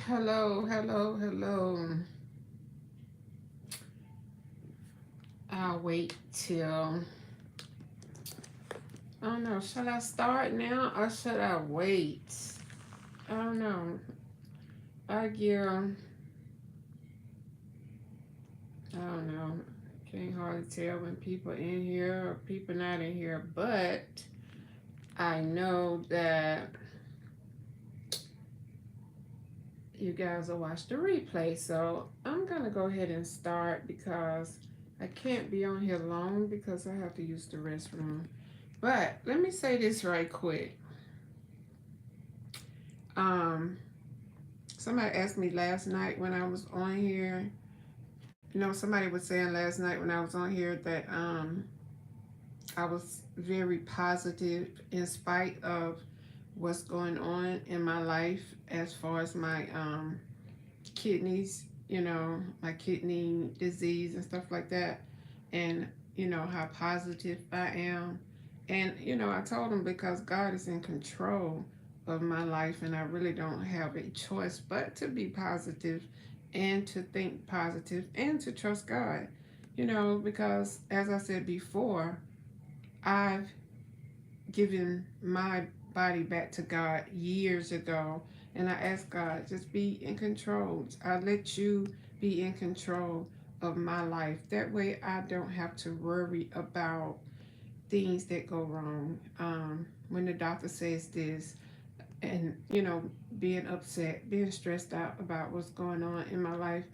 Hello, hello, hello. I'll wait till, I don't know, should I start now or should I wait? I don't know. I give, I don't know. Can't hardly tell when people in here or people not in here, but I know that you guys will watch the replay. So I'm gonna go ahead and start because I can't be on here long because I have to use the restroom. But let me say this right quick. Um, Somebody asked me last night when I was on here. Somebody was saying last night when I was on here that I was very positive in spite of what's going on in my life as far as my kidneys, my kidney disease and stuff like that, and how positive I am. And I told him because God is in control of my life, and I really don't have a choice but to be positive and to think positive and to trust God. Because as I said before, I've given my body back to God years ago. And I asked God, just be in control. I let you be in control of my life. That way I don't have to worry about things that go wrong. When the doctor says this, and being upset, being stressed out about what's going on in my life,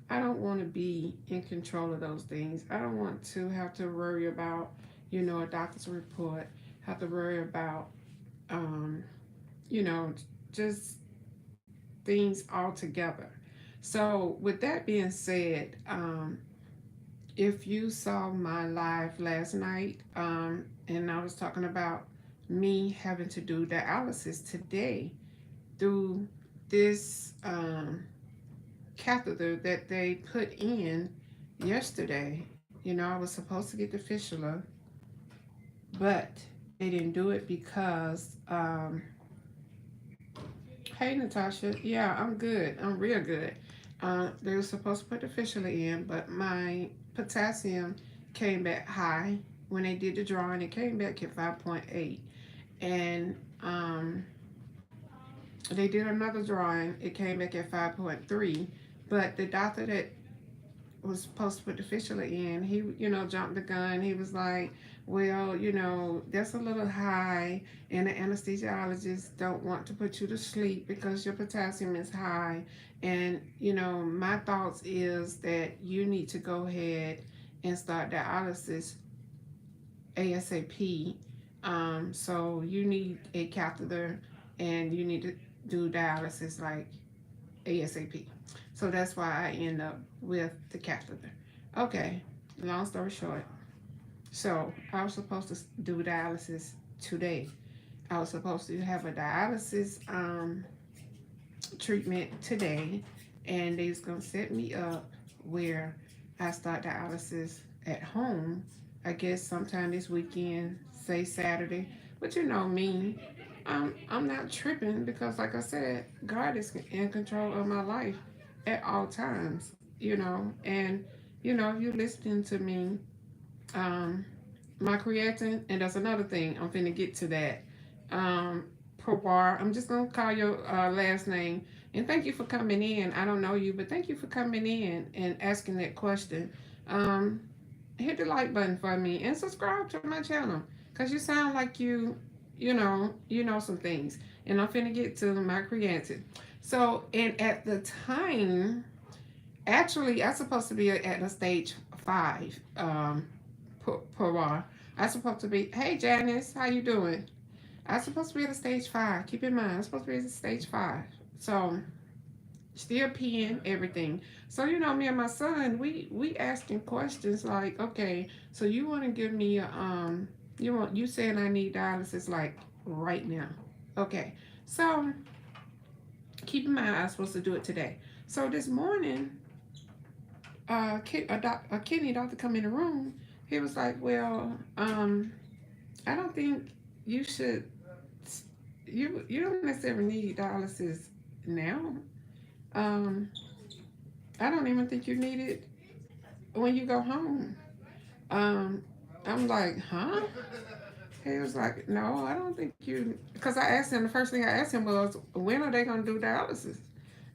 I don't want to be in control of those things. I don't want to have to worry about a doctor's report, have to worry about um, you know just things altogether. So with that being said, if you saw my live last night, and I was talking about me having to do dialysis today through this catheter that they put in yesterday. I was supposed to get the fistula, but they didn't do it because, hey Natasha, yeah, I'm good. I'm real good. They were supposed to put the fistula in, but my potassium came back high when they did the drawing. It came back at 5.8, and they did another drawing. It came back at 5.3, but the doctor that was supposed to put the fistula in, he, jumped the gun. He was like, well, that's a little high, and the anesthesiologist don't want to put you to sleep because your potassium is high. And, my thoughts is that you need to go ahead and start dialysis ASAP. So you need a catheter and you need to do dialysis like ASAP. So that's why I end up with the catheter. Okay, long story short. So I was supposed to do dialysis today. I was supposed to have a dialysis treatment today, and they was gonna set me up where I start dialysis at home. I guess sometime this weekend, say Saturday. But you know me, I'm not tripping because, like I said, God is in control of my life at all times. And if you're listening to me, um, my creating, and that's another thing. I'm finna get to that. Um, Pawar, I'm just gonna call your last name, and thank you for coming in. I don't know you, but thank you for coming in and asking that question. Um, Hit the like button for me and subscribe to my channel, cause you sound like you know some things, and I'm finna get to my creative. So, and at the time, actually, I'm supposed to be at a stage 5. Pawar. I supposed to be. Hey, Janice, how you doing? I supposed to be at a stage 5. Keep in mind, I'm supposed to be at a stage 5. So still peeing everything. So me and my son, we asking questions like, okay, so you want to give me you saying I need dialysis like right now? Okay, so keep in mind I was supposed to do it today. So this morning, a kidney doctor come in the room. He was like, well, I don't think you should. You don't necessarily need dialysis now. um, I don't even think you need it when you go home. Um, I'm like, huh? He was like, no, I don't think you, because I asked him, the first thing I asked him was, when are they going to do dialysis?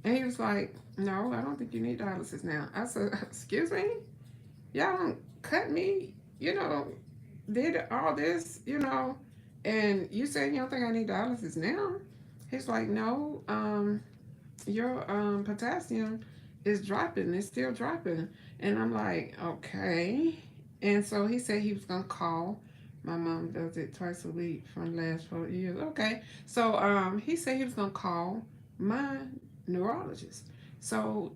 And he was like, no, I don't think you need dialysis now. I said, excuse me? Y'all don't cut me, did all this, and you saying you don't think I need dialysis now? He's like, no, your potassium is dropping. It's still dropping. And I'm like, okay. And so he said he was gonna call. My mom does it twice a week for the last 4 years. Okay. So he said he was gonna call my neurologist. So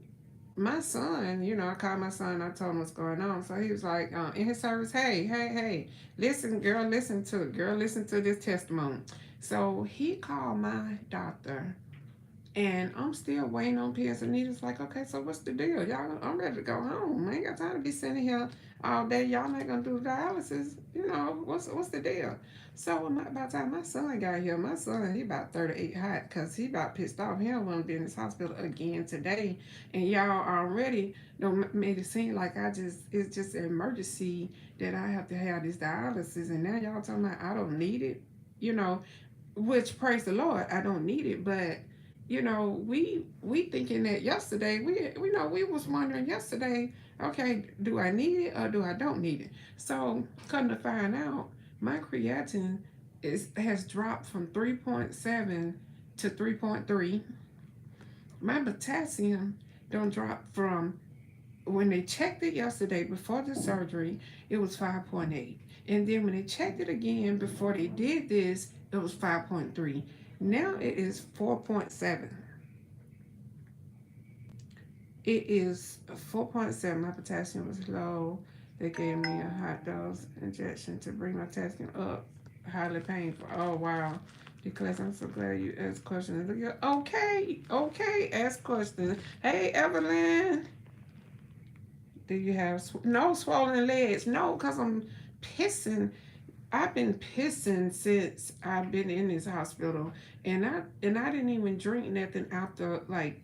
my son, I called my son, I told him what's going on. So he was like, in his service, hey, listen, girl, listen to it. Girl, listen to this testimony. So he called my doctor, and I'm still waiting on PS. And Anita's like, okay, so what's the deal? Y'all, I'm ready to go home. I ain't got time to be sitting here all day. Y'all not gonna do dialysis. What's the deal? So by the time my son got here, my son, he about 38 hot because he about pissed off. He don't want to be in this hospital again today. And y'all already don't made it seem like it's just an emergency that I have to have this dialysis. And now y'all talking about I don't need it, you know, which praise the Lord, I don't need it, but we thinking that yesterday, we know we was wondering yesterday, okay, do I need it or do I don't need it? So come to find out, my creatinine has dropped from 3.7 to 3.3. My potassium don't drop from, when they checked it yesterday before the surgery, it was 5.8. And then when they checked it again before they did this, it was 5.3. Now it is 4.7. It is 4.7. My potassium was low. They gave me a hot dose injection to bring my potassium up. Highly painful. Oh, wow. Dclassix, I'm so glad you asked questions. Okay, ask questions. Hey, Evelyn. Do you have no swollen legs? No, because I'm pissing. I've been pissing since I've been in this hospital, and I didn't even drink nothing after like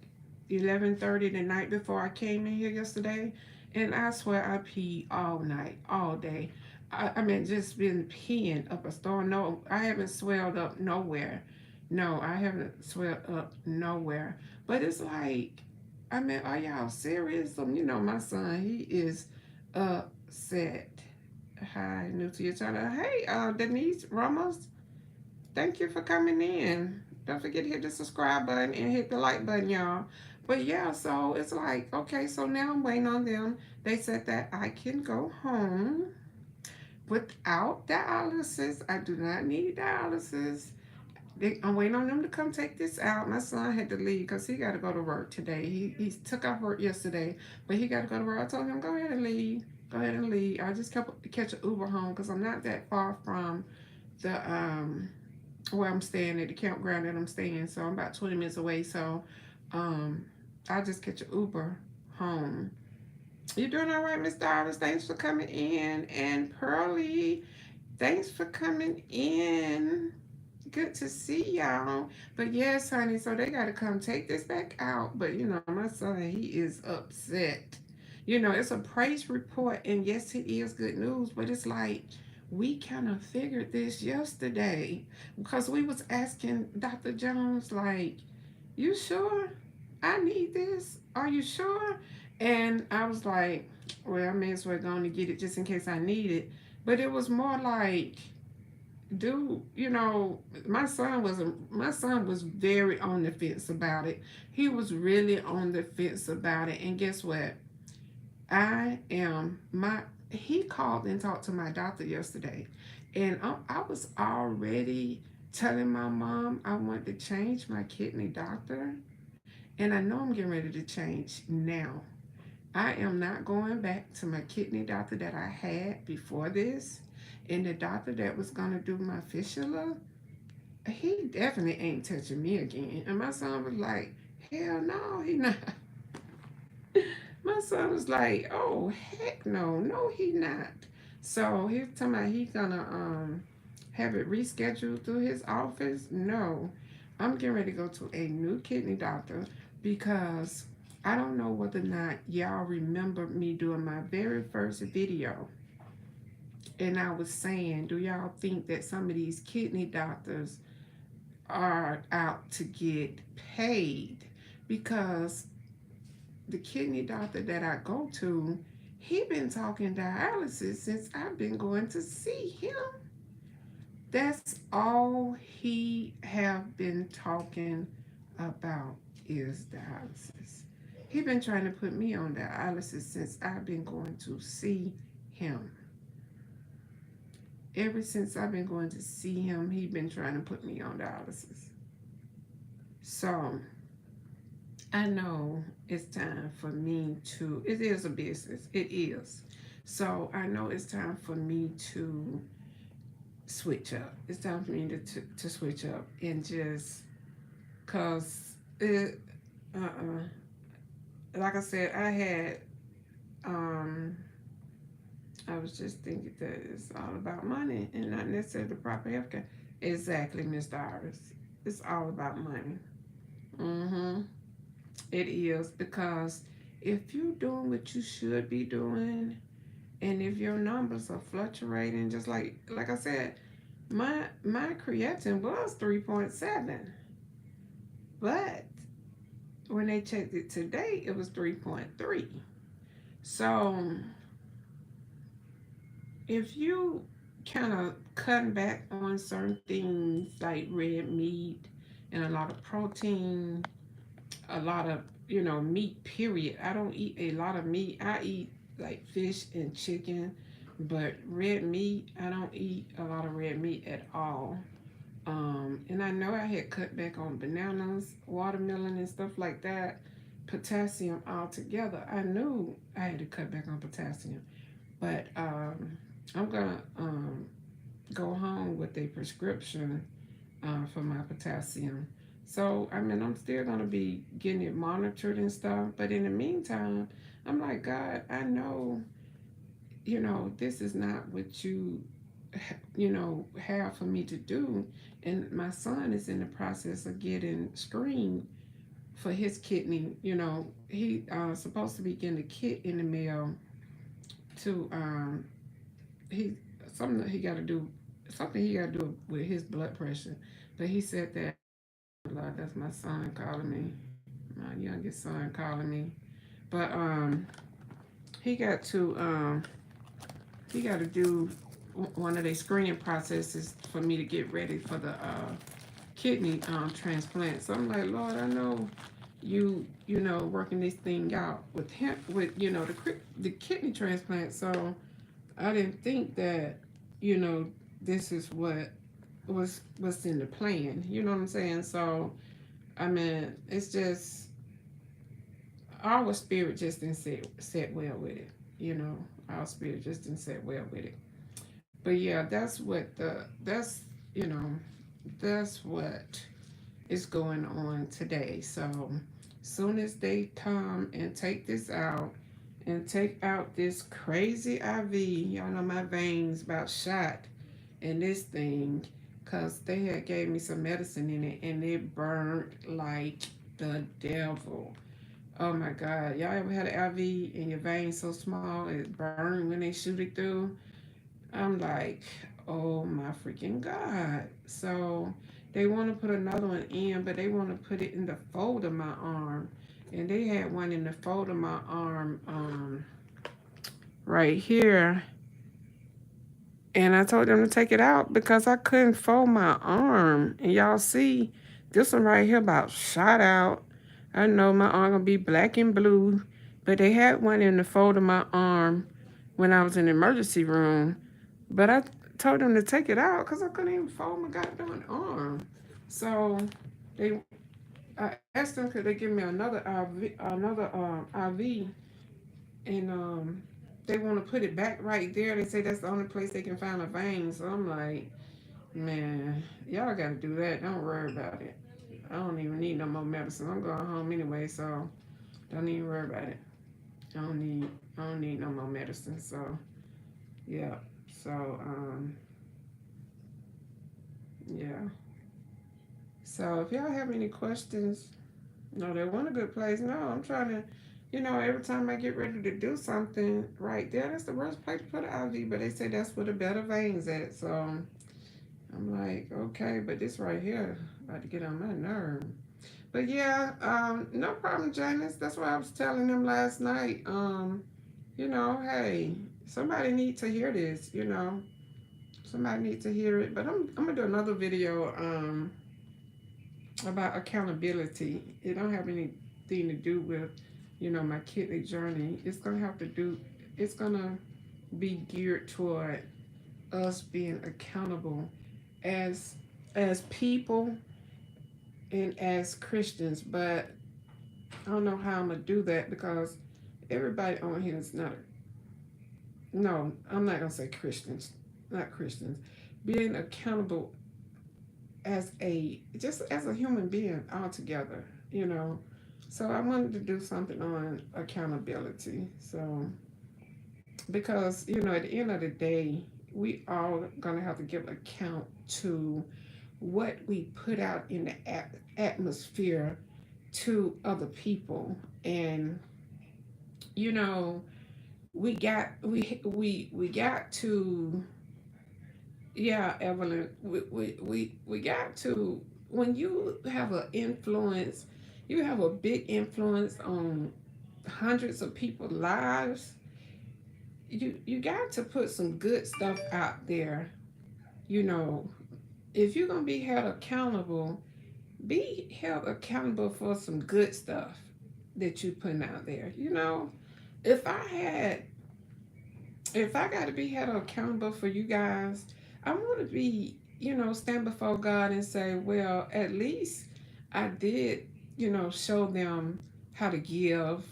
11:30 the night before I came in here yesterday, and I swear I peed all night, all day. I mean, just been peeing up a storm. No, I haven't swelled up nowhere. No, I haven't swelled up nowhere. But it's like, I mean, are y'all serious? My son, he is upset. Hi, new to your channel. Hey, Denise Ramos, thank you for coming in. Don't forget to hit the subscribe button and hit the like button, y'all. But yeah, so it's like, okay, so now I'm waiting on them. They said that I can go home without dialysis. I do not need dialysis. I'm waiting on them to come take this out. My son had to leave because he got to go to work today. He took off work yesterday, but he got to go to work. I told him, go ahead and leave. Go ahead and leave. I just kept catch an Uber home because I'm not that far from the where I'm staying at the campground that I'm staying. So I'm about 20 minutes away. So um I just catch an Uber home. You doing all right, Miss Doris? Thanks for coming in. And Pearly, thanks for coming in. Good to see y'all. But yes, honey, so they got to come take this back out. But my son, he is upset. It's a praise report, and yes, it is good news, but it's like we kind of figured this yesterday because we was asking Dr. Jones, like, you sure I need this? Are you sure? And I was like, well, I may as well go on to get it just in case I need it. But it was more like, dude, my son was very on the fence about it. He was really on the fence about it. And guess what? He called and talked to my doctor yesterday, and I was already telling my mom I want to change my kidney doctor, and I know I'm getting ready to change now. I am not going back to my kidney doctor that I had before this, and the doctor that was going to do my fistula, he definitely ain't touching me again. And my son was like, hell no, he not. My son was like, oh heck no, no he not. So he's talking about he gonna have it rescheduled through his office. No. I'm getting ready to go to a new kidney doctor because I don't know whether or not y'all remember me doing my very first video. And I was saying, do y'all think that some of these kidney doctors are out to get paid? Because the kidney doctor that I go to, he been talking dialysis since I've been going to see him. That's all he have been talking about is dialysis. He been trying to put me on dialysis since I've been going to see him. Ever since I've been going to see him, he been trying to put me on dialysis. So I know it's time for me to, it is a business, it is. So I know it's time for me to switch up. It's time for me to switch up and just, cause it, like I said, um, I was just thinking that it's all about money and not necessarily the proper healthcare. Exactly, Miss Doris. It's all about money. Mm-hmm. It is because if you're doing what you should be doing, and if your numbers are fluctuating, just like I said, my creatine was 3.7, but when they checked it today, it was 3.3. So if you kind of cutting back on certain things like red meat and a lot of protein, a lot of meat period. I don't eat a lot of meat. I eat like fish and chicken, but red meat, I don't eat a lot of red meat at all. And I know I had cut back on bananas, watermelon, and stuff like that. Potassium altogether. I knew I had to cut back on potassium, but I'm gonna go home with a prescription for my potassium. So, I mean, I'm still going to be getting it monitored and stuff. But in the meantime, I'm like, God, I know, this is not what have for me to do. And my son is in the process of getting screened for his kidney. He supposed to be getting a kit in the mail to, he, something he got to do, something he got to do with his blood pressure. But he said that, Lord, that's my son calling me, my youngest son calling me. But he got to do one of their screening processes for me to get ready for the kidney transplant. So I'm like, Lord, I know you working this thing out with him with the kidney transplant. So I didn't think that this is what's in the plan. You know what I'm saying? So I mean, it's just our spirit just didn't set well with it. Our spirit just didn't set well with it. But yeah, you know that's what is going on today. So soon as they come and take this out and take out this crazy IV, y'all know my veins about shot in this thing, because they had gave me some medicine in it and it burned like the devil. Oh my God. Y'all ever had an IV and your veins so small it burned when they shoot it through? I'm like, oh my freaking God. So they want to put another one in, but they want to put it in the fold of my arm. And they had one in the fold of my arm right here. And I told them to take it out because I couldn't fold my arm. And y'all see, this one right here about shot out. I know my arm gonna be black and blue, but they had one in the fold of my arm when I was in the emergency room. But I told them to take it out because I couldn't even fold my goddamn arm. So they, I asked them could they give me another IV, and they want to put it back right there. They say that's the only place they can find a vein. So I'm like, man, y'all got to do that. Don't worry about it. I don't even need no more medicine. I'm going home anyway, so don't even worry about it. I don't need no more medicine. So yeah. So yeah. So if y'all have any questions, No, they want a good place. No, I'm trying to, every time I get ready to do something right there, that's the worst place to put an IV. But they say that's where the better veins at. So I'm like, okay, but this right here about to get on my nerve. But yeah, no problem, Janice. That's what I was telling them last night. Hey, somebody need to hear this. Somebody need to hear it. But I'm gonna do another video about accountability. It don't have anything to do with my kidney journey. It's gonna be geared toward us being accountable as people and as Christians. But I don't know how I'm gonna do that because everybody on here is not. No, I'm not gonna say Christians, not Christians. Being accountable as a human being altogether, So I wanted to do something on accountability. So because at the end of the day, we all gonna have to give account to what we put out in the atmosphere to other people. And you know we got to, yeah, Evelyn, we got to, when you have an influence, you have a big influence on hundreds of people's lives. You got to put some good stuff out there. you know if you're gonna be held accountable, be held accountable for some good stuff that you putting out there. If I had if I got to be held accountable for you guys, I want to be, stand before God and say, well, at least I did, show them how to give,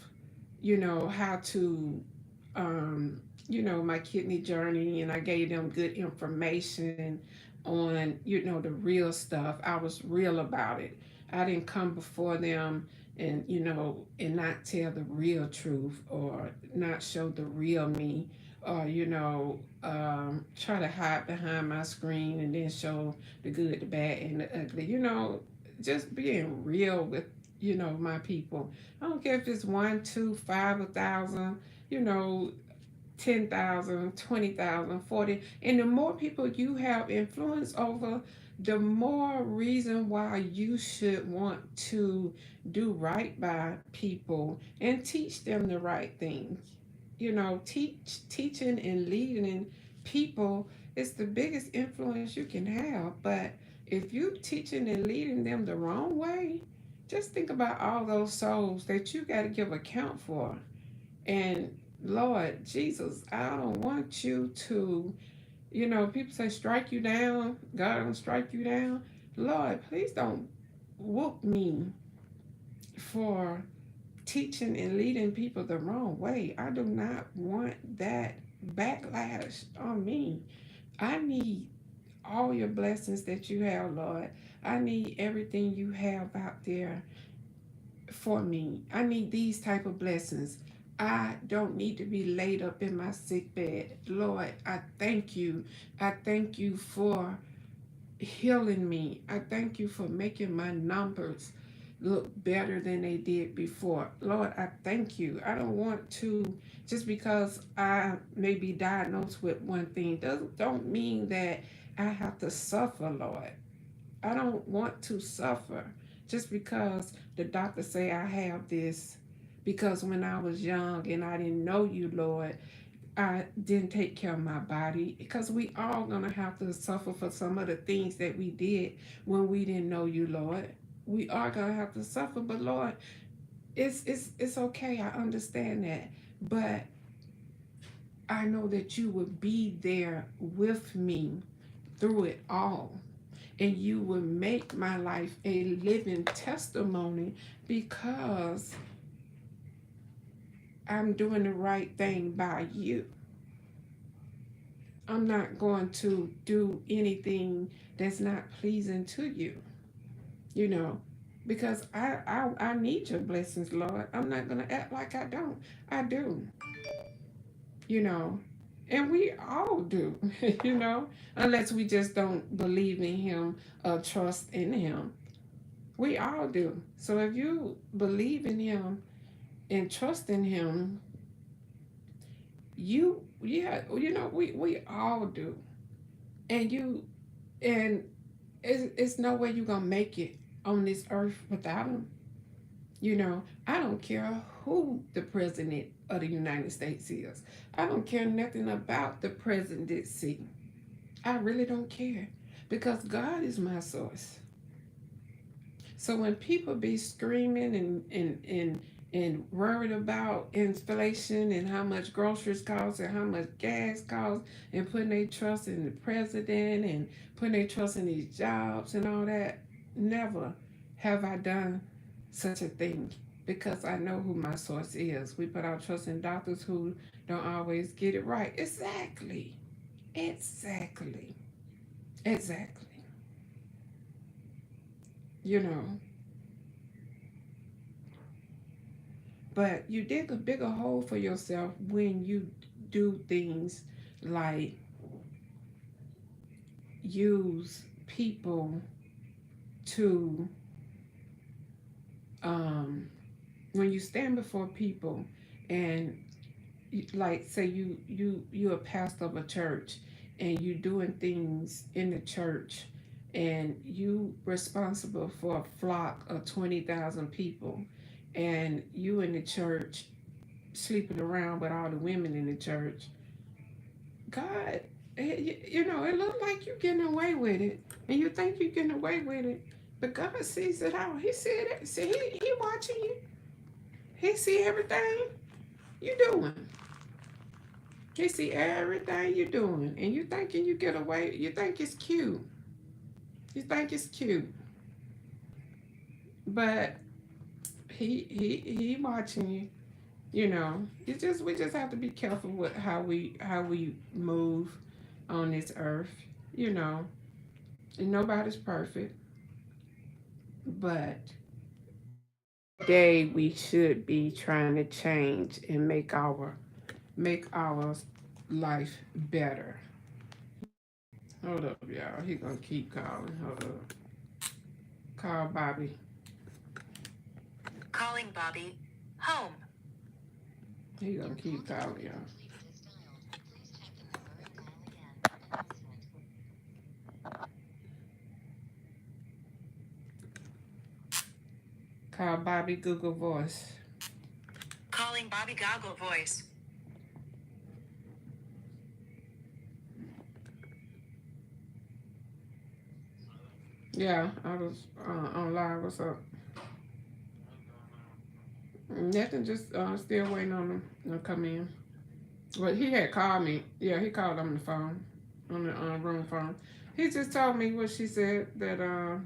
how to, my kidney journey, and I gave them good information on, the real stuff. I was real about it. I didn't come before them and not tell the real truth or not show the real me, or try to hide behind my screen and then show the good, the bad, and the ugly. Just being real with my people. I don't care if it's one, two, five, 1,000. You know, 10,000, 20,000, 40. And the more people you have influence over, the more reason why you should want to do right by people and teach them the right things. Teaching and leading people is the biggest influence you can have. But if you teaching and leading them the wrong way, just think about all those souls that you got to give account for. And Lord Jesus, I don't want you to, people say strike you down, God don't strike you down. Lord, please don't whoop me for teaching and leading people the wrong way. I do not want that backlash on me. I need all your blessings that you have, Lord. I need everything you have out there for me. I need these type of blessings. I don't need to be laid up in my sick bed. Lord, I thank you. I thank you for healing me. I thank you for making my numbers look better than they did before. Lord, I thank you. I don't want to, just because I may be diagnosed with one thing, don't mean that I have to suffer, Lord. I don't want to suffer just because the doctor say I have this, because when I was young and I didn't know you, Lord, I didn't take care of my body, because we all gonna have to suffer for some of the things that we did when we didn't know you, Lord. We are gonna have to suffer, but Lord, it's okay. I understand that, but I know that you would be there with me through it all, and you will make my life a living testimony, because I'm doing the right thing by you. I'm not going to do anything that's not pleasing to you, you know, because I need your blessings, Lord. I'm not going to act like I don't. I do, you know, and we all do, unless we just don't believe in Him or trust in Him. We all do. So if you believe in him and trust in him, we all do. And you and it's no way you're gonna make it on this earth without him. I don't care who the president of the United States is. I don't care nothing about the presidency. I really don't care because God is my source. So when people be screaming and worried about inflation and how much groceries cost and how much gas costs and putting their trust in the president and putting their trust in these jobs and all that, never have I done such a thing because I know who my source is. We put our trust in doctors who don't always get it right. Exactly. Exactly. Exactly. You know, but you dig a bigger hole for yourself when you do things like use people to um when you stand before people and like say you're a pastor of a church and you doing things in the church and you responsible for a flock of 20,000 people and you in the church sleeping around with all the women in the church. God, it looks like you're getting away with it, and you think you're getting away with it, but God sees it all. He said it. See, he watching you. He see everything you doing. He see everything you doing, and you thinking you get away. You think it's cute. You think it's cute, but he watching you. We just have to be careful with how we move on this earth. You know, and nobody's perfect, but day we should be trying to change and make our life better. Hold up, y'all. He gonna keep calling. Hold up. Call Bobby. Calling Bobby. Home. He gonna keep calling y'all. Call Bobby Google Voice. Calling Bobby Goggle Voice. Yeah, I was on live. What's up? Nothing. Just still waiting on him to come in. Well, he had called me. Yeah, he called on the phone, on the room phone. He just told me what she said that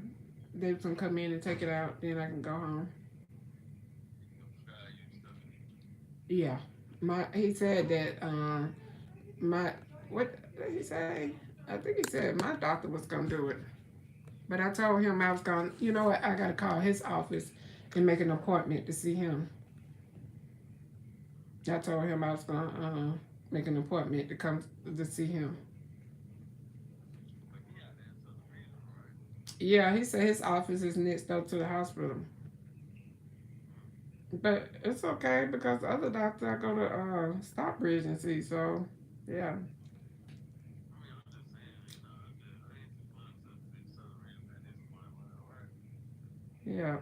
they can come in and take it out, then I can go home. Yeah, he said that my what did he say? I think he said my doctor was gonna do it, but I told him I was gonna. You know what? I gotta call his office and make an appointment to see him. I told him I was gonna make an appointment to come to see him. Yeah, he said his office is next up to the hospital. But it's okay because the other doctor I go to Stockbridge and see. So yeah, yeah,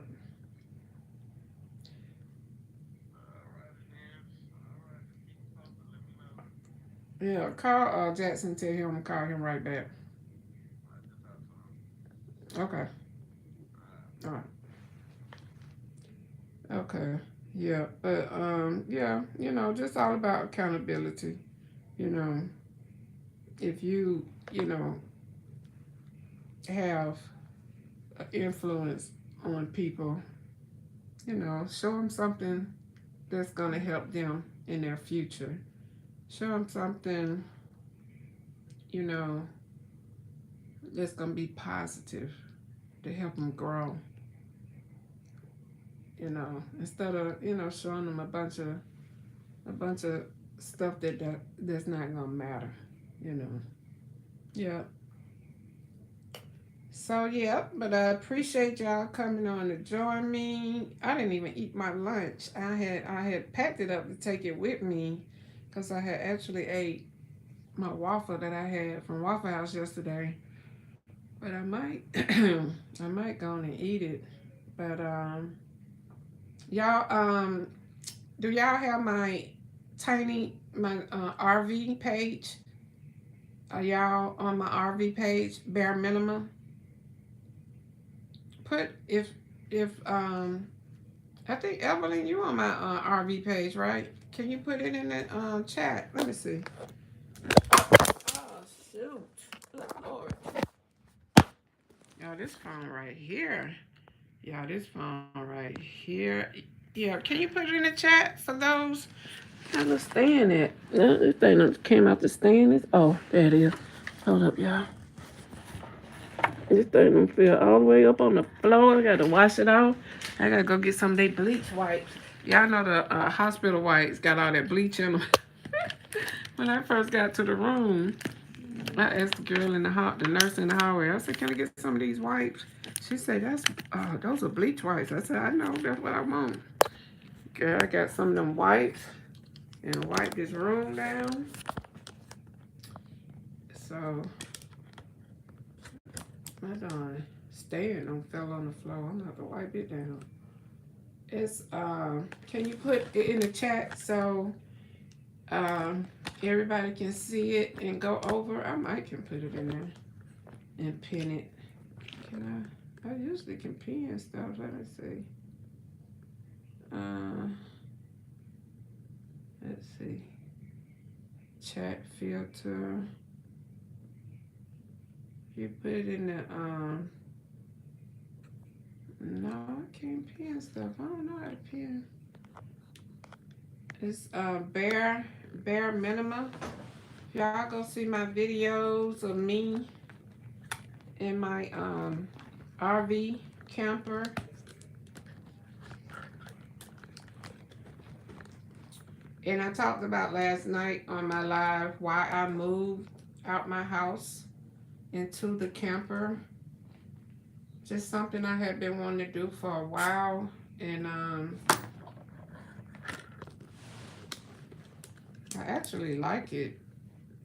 yeah. Call Jackson. Tell him call him right back. Okay. All right. Okay. Yeah. But yeah. Just all about accountability. You know, if you have influence on people, show them something that's gonna help them in their future. Show them something you know that's gonna be positive to help them grow. Instead of showing them a bunch of stuff that's not gonna matter. You know. Yeah. So yeah, but I appreciate y'all coming on to join me. I didn't even eat my lunch. I had packed it up to take it with me because I had actually ate my waffle that I had from Waffle House yesterday. But I might I might go on and eat it. But y'all do y'all have my RV page? Are y'all on my RV page? Bare minimum. Put if I think Evelyn, you on my RV page, right? Can you put it in the chat? Let me see. Oh shoot! Good Lord. Y'all, this phone right here. Y'all, this phone right here. Yeah, can you put it in the chat for those? I understand it. This thing that came out the stand is. Oh, there it is. Hold up, y'all. This thing don't feel all the way up on the floor. I gotta wash it off. I gotta go get some of they bleach wipes. Y'all know the hospital wipes got all that bleach in them. When I first got to the room, I asked the girl in the nurse in the hallway. I said, "Can I get some of these wipes?" She said, those are bleach wipes." I said, "I know. That's what I want." Girl, I got some of them wipes and wipe this room down. So my darn stand don't fell on the floor. I'm gonna have to wipe it down. It's can you put it in the chat so everybody can see it and go over? I might can put it in there and pin it. Can I usually can pin stuff. Let me see. Uh, let's see. Chat filter. You put it in the no, I can't pin stuff. I don't know how to pin. It's bare minimum. Y'all go see my videos of me in my RV camper. And I talked about last night on my live why I moved out my house into the camper. Just something I had been wanting to do for a while. And I actually like it,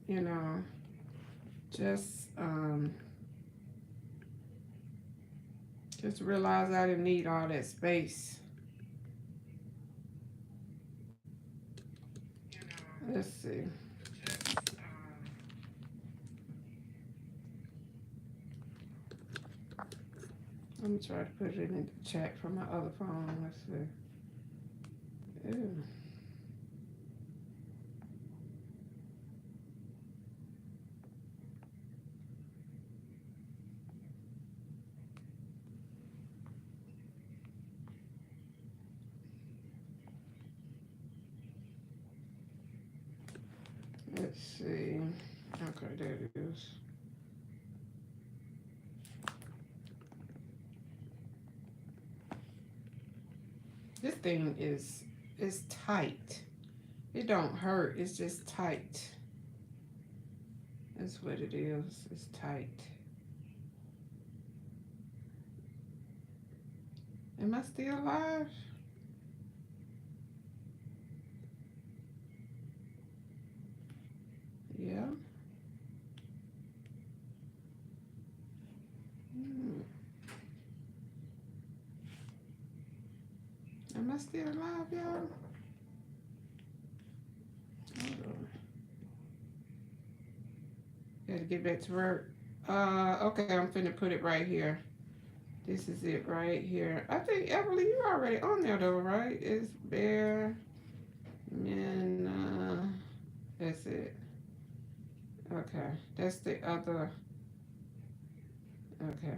you know. Just realized I didn't need all that space. Let's see. Let me try to put it in the chat from my other phone. Let's see. Ew. Let's see. Okay, there it is. This thing is tight. It don't hurt. It's just tight. That's what it is. It's tight. Am I still alive? Yeah. Hmm. Am I still alive, y'all? Hold on. Gotta get back to work. Okay, I'm finna put it right here. This is it right here. I think Evelyn, you already on there though, right? It's bare min. That's it. Okay, that's the other. Okay.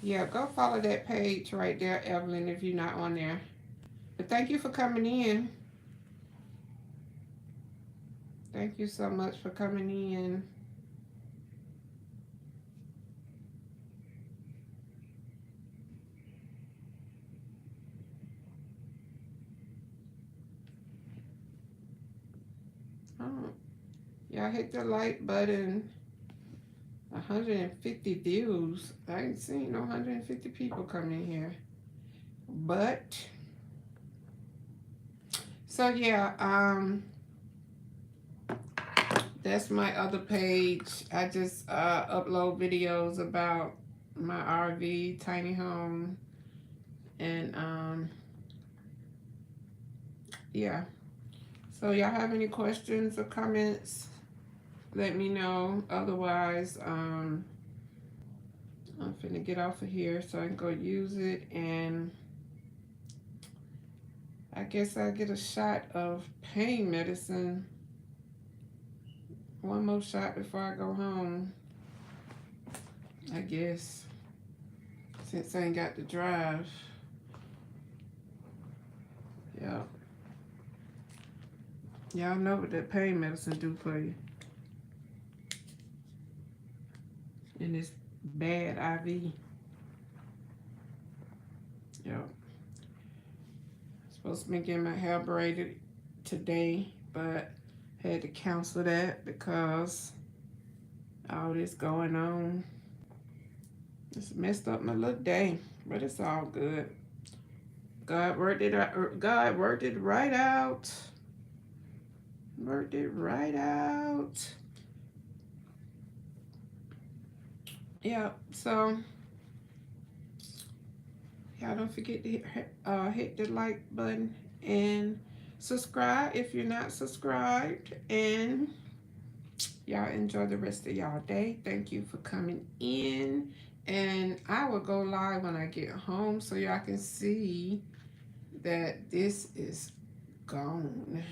Yeah, go follow that page right there, Evelyn, if you're not on there. But thank you for coming in. Thank you so much for coming in. Oh, y'all hit the like button. 150 views. I ain't seen no 150 people come in here. But so yeah, that's my other page. I just upload videos about my RV, tiny home, and yeah. So y'all have any questions or comments? Let me know. Otherwise, I'm finna get off of here so I can go use it, and I guess I'll get a shot of pain medicine. One more shot before I go home, I guess, since I ain't got to drive. Yeah. Y'all know what that pain medicine do for you. And this bad IV. Yeah. Supposed to be getting my hair braided today, but had to cancel that because all this going on. It's messed up my little day, but it's all good. God worked it out. God worked it right out. Worked it right out. Yeah, so y'all don't forget to hit the like button and subscribe if you're not subscribed. And y'all enjoy the rest of y'all day. Thank you for coming in. And I will go live when I get home so y'all can see that this is gone.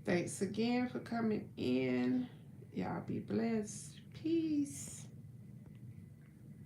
Thanks again for coming in. Y'all be blessed. Peace.